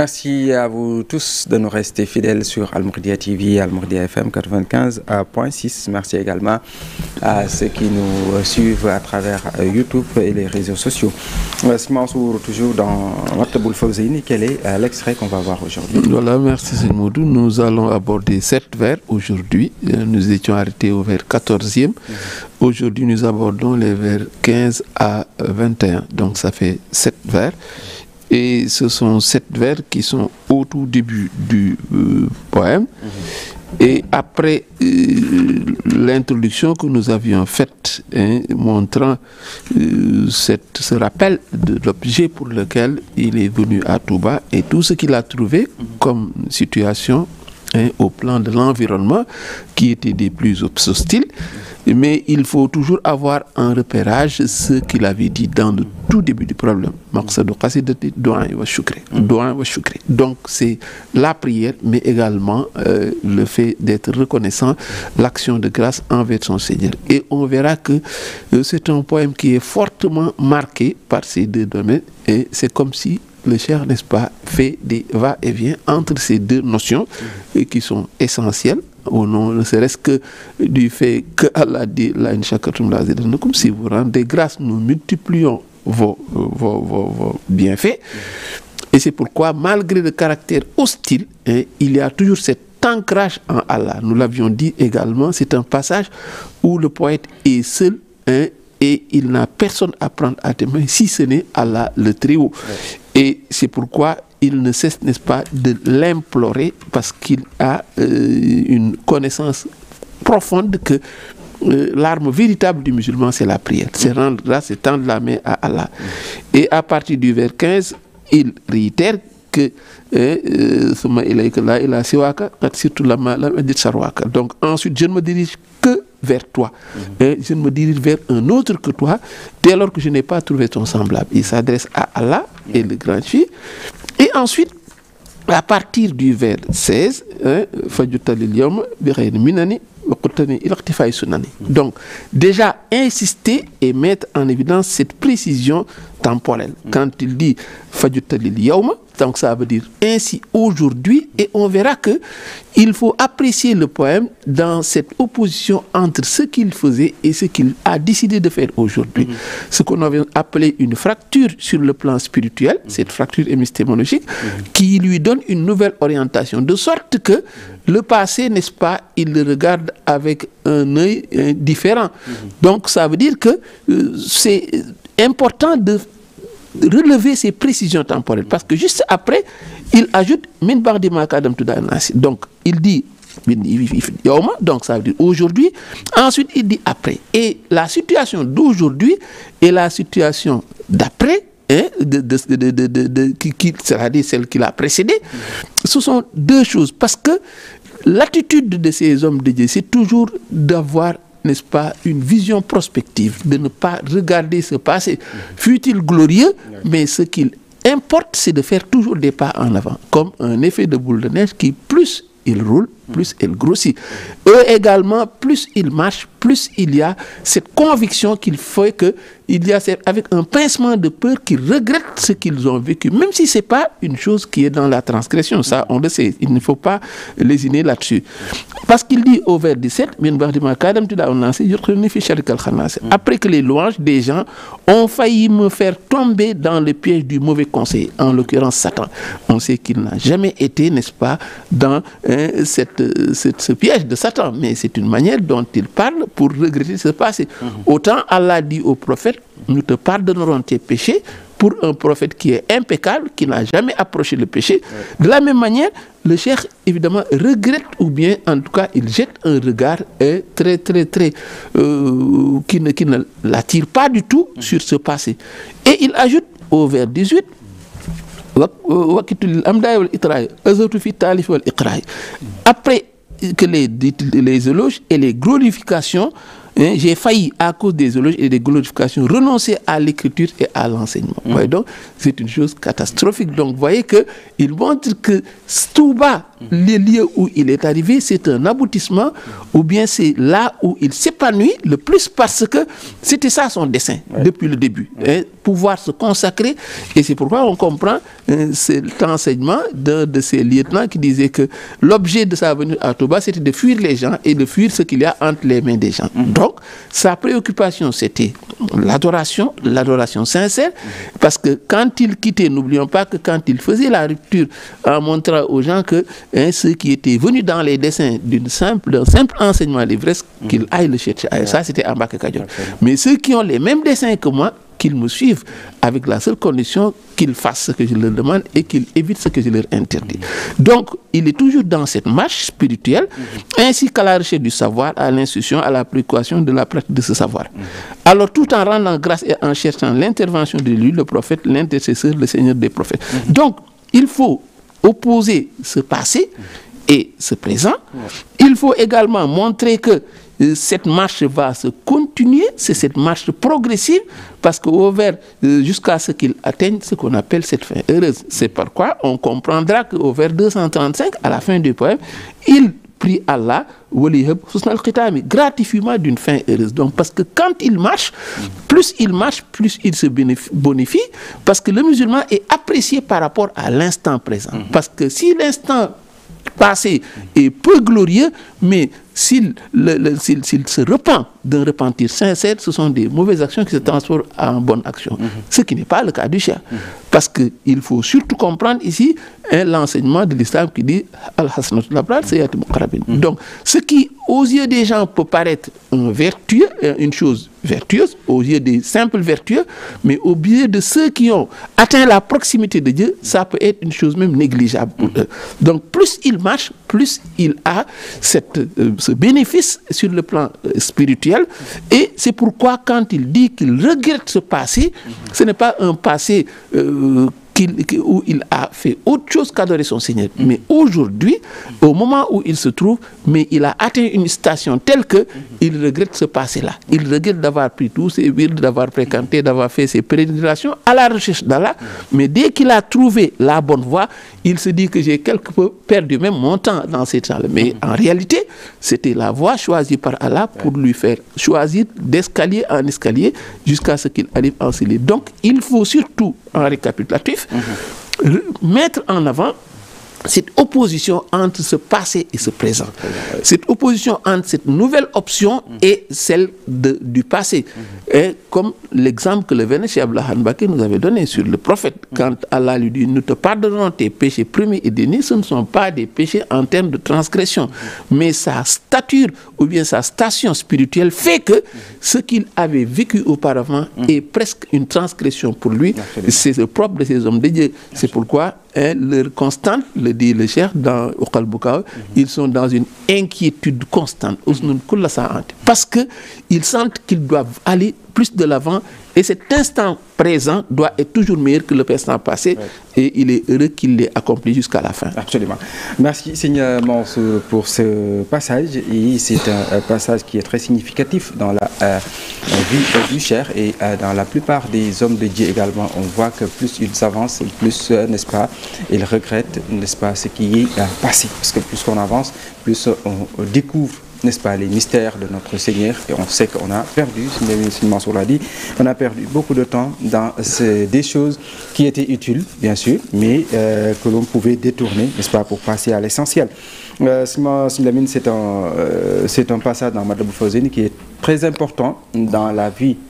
Merci à vous tous de nous rester fidèles sur Al Mouridiyyah TV, Al Mouridiyyah FM 95.6. Merci également à ceux qui nous suivent à travers YouTube et les réseaux sociaux. Mansour, toujours dans Maktaboul Fawzeyni, quel est l'extrait qu'on va voir aujourd'hui? Voilà, merci Seigneur Moudou. Nous allons aborder 7 vers aujourd'hui. Nous étions arrêtés au vers 14e. Aujourd'hui, nous abordons les vers 15 à 21. Donc, ça fait 7 vers. Et ce sont 7 vers qui sont au tout début du poème. Et après l'introduction que nous avions faite, montrant ce rappel de l'objet pour lequel il est venu à Touba et tout ce qu'il a trouvé comme situation au plan de l'environnement qui était des plus hostiles. Mais il faut toujours avoir en repérage ce qu'il avait dit dans le tout début du problème. Donc c'est la prière, mais également le fait d'être reconnaissant, l'action de grâce envers son Seigneur. Et on verra que c'est un poème qui est fortement marqué par ces deux domaines. Et c'est comme si le cher, n'est-ce pas, fait des va-et-vient entre ces deux notions qui sont essentielles. Au nom, ne serait-ce que du fait que Allah dit si vous rendez grâce, nous multiplions vos bienfaits. Et c'est pourquoi, malgré le caractère hostile, il y a toujours cet ancrage en Allah. Nous l'avions dit également, c'est un passage où le poète est seul et il n'a personne à prendre à témoin si ce n'est Allah le Très-Haut. Et c'est pourquoi il ne cesse, n'est-ce pas, de l'implorer parce qu'il a une connaissance profonde que l'arme véritable du musulman, c'est la prière. C'est rendre grâce et tendre la main à Allah. Et à partir du vers 15, il réitère que donc ensuite, je ne me dirige que vers toi. Je ne me dirige vers un autre que toi, dès lors que je n'ai pas trouvé ton semblable. Il s'adresse à Allah et le grand fils. Et ensuite, à partir du vers 16, donc, déjà insister et mettre en évidence cette précision temporelle. Quand il dit donc ça veut dire ainsi aujourd'hui, et on verra que il faut apprécier le poème dans cette opposition entre ce qu'il faisait et ce qu'il a décidé de faire aujourd'hui. Ce qu'on avait appelé une fracture sur le plan spirituel, cette fracture épistémologique, qui lui donne une nouvelle orientation, de sorte que le passé, n'est-ce pas, il le regarde avec un œil différent. Donc ça veut dire que c'est important de relever ces précisions temporelles, parce que juste après il ajoute donc il dit donc ça veut dire aujourd'hui, ensuite il dit après, et la situation d'aujourd'hui et la situation d'après, c'est-à-dire celle qui l'a précédée, ce sont deux choses, parce que l'attitude de ces hommes de Dieu, c'est toujours d'avoir, n'est-ce pas, une vision prospective, de ne pas regarder ce passé, fut-il glorieux, mais ce qu'il importe, c'est de faire toujours des pas en avant, comme un effet de boule de neige qui, plus il roule, plus elle grossit. Eux également, plus ils marchent, plus il y a cette conviction qu'il faut que il y a avec un pincement de peur qu'ils regrettent ce qu'ils ont vécu, même si c'est pas une chose qui est dans la transgression. Ça, on le sait. Il ne faut pas lésiner là-dessus. Parce qu'il dit au vers 17, après que les louanges des gens ont failli me faire tomber dans le piège du mauvais conseil, en l'occurrence Satan. On sait qu'il n'a jamais été, n'est-ce pas, dans ce piège de Satan, mais c'est une manière dont il parle pour regretter ce passé. Autant Allah dit au prophète, nous te pardonnerons tes péchés, pour un prophète qui est impeccable, qui n'a jamais approché le péché. De la même manière, le cheikh, évidemment, regrette, ou bien, en tout cas, il jette un regard très, qui ne l'attire pas du tout sur ce passé. Et il ajoute au vers 18, après que les éloges et les glorifications j'ai failli, à cause des éloges et des glorifications, renoncer à l'écriture et à l'enseignement. Donc, c'est une chose catastrophique. Donc, vous voyez qu'il montre que tout bas, les lieux où il est arrivé, c'est un aboutissement, ou bien c'est là où il s'épanouit le plus, parce que c'était ça son dessein depuis le début, pouvoir se consacrer. Et c'est pourquoi on comprend cet enseignement d'un de ces lieutenants qui disait que l'objet de sa venue à Touba, c'était de fuir les gens et de fuir ce qu'il y a entre les mains des gens. Donc, sa préoccupation, c'était l'adoration sincère, parce que quand il quittait, n'oublions pas que quand il faisait la rupture en montrant aux gens que ceux qui étaient venus dans les desseins d'un simple enseignement livresque, qu'ils aillent le chercher. Ça, c'était en Mbacké Kadior. Mais ceux qui ont les mêmes desseins que moi, qu'ils me suivent, avec la seule condition qu'ils fassent ce que je leur demande et qu'ils évitent ce que je leur interdis. Donc, il est toujours dans cette marche spirituelle, ainsi qu'à la recherche du savoir, à l'instruction, à la préoccupation de la pratique de ce savoir. Alors, tout en rendant grâce et en cherchant l'intervention de lui, le prophète, l'intercesseur, le Seigneur des prophètes. Donc, il faut opposer ce passé et ce présent. Il faut également montrer que cette marche va se continuer, c'est cette marche progressive, parce qu'au vers jusqu'à ce qu'il atteigne ce qu'on appelle cette fin heureuse. C'est pourquoi on comprendra qu'au vers 235, à la fin du poème, il prie Allah, gratifiement d'une fin heureuse. Donc, parce que quand il marche, plus il se bonifie, parce que le musulman est apprécié par rapport à l'instant présent. Parce que si l'instant passé est peu glorieux, mais s'il se repent d'un repentir sincère, ce sont des mauvaises actions qui se transforment en bonnes actions. Ce qui n'est pas le cas du cheikh. Parce qu'il faut surtout comprendre ici l'enseignement de l'islam qui dit Al-Hasanatu Labrar Sayyiatul Muqarrabin. Donc, ce qui, aux yeux des gens, peut paraître une chose vertueuse, aux yeux des simples vertueux, mais aux yeux de ceux qui ont atteint la proximité de Dieu, ça peut être une chose même négligeable pour eux. Donc, plus il marche, plus il a ce bénéfice sur le plan spirituel. Et c'est pourquoi quand il dit qu'il regrette ce passé, ce n'est pas un passé où il a fait autre chose qu'adorer son Seigneur. Mais aujourd'hui, au moment où il se trouve, mais il a atteint une station telle que il regrette ce passé-là. Il regrette d'avoir pris tous ses wirds, d'avoir fréquenté, d'avoir fait ses pérégrinations à la recherche d'Allah. Mais dès qu'il a trouvé la bonne voie, il se dit que j'ai quelque peu perdu même mon temps dans ces temps-là. Mais en réalité, c'était la voie choisie par Allah pour lui faire choisir d'escalier en escalier jusqu'à ce qu'il arrive en cilier. Donc, il faut surtout, en récapitulatif, mettre en avant cette opposition entre ce passé et ce présent. Cette opposition entre cette nouvelle option et celle du passé. Et comme l'exemple que le vénérable Cheikh Abdullah Mbacké nous avait donné sur le prophète, quand Allah lui dit « Nous te pardonnerons tes péchés premiers et derniers », ce ne sont pas des péchés en termes de transgression, mais sa stature ou bien sa station spirituelle fait que ce qu'il avait vécu auparavant est presque une transgression pour lui. C'est le propre de ces hommes de Dieu. C'est pourquoi leur constante, le dit le cheikh dans Uqal Bukaw, ils sont dans une inquiétude constante, parce qu'ils sentent qu'ils doivent aller plus de l'avant, et cet instant présent doit être toujours meilleur que le instant passé, et il est heureux qu'il l'ait accompli jusqu'à la fin. Absolument. Merci Seigneur Mansour pour ce passage, et c'est un passage qui est très significatif dans la vie du cheikh, et dans la plupart des hommes de Dieu également. On voit que plus ils s'avancent, plus, n'est-ce pas, ils regrettent, n'est-ce pas, ce qui est passé, parce que plus on avance, plus on découvre, n'est-ce pas, les mystères de notre Seigneur, et on sait qu'on a perdu, Mansour l'a dit, on a perdu beaucoup de temps dans des choses qui étaient utiles, bien sûr, mais que l'on pouvait détourner, n'est-ce pas, pour passer à l'essentiel. Simlamine, c'est un passage dans Madhab Fawzeyni qui est très important dans la vie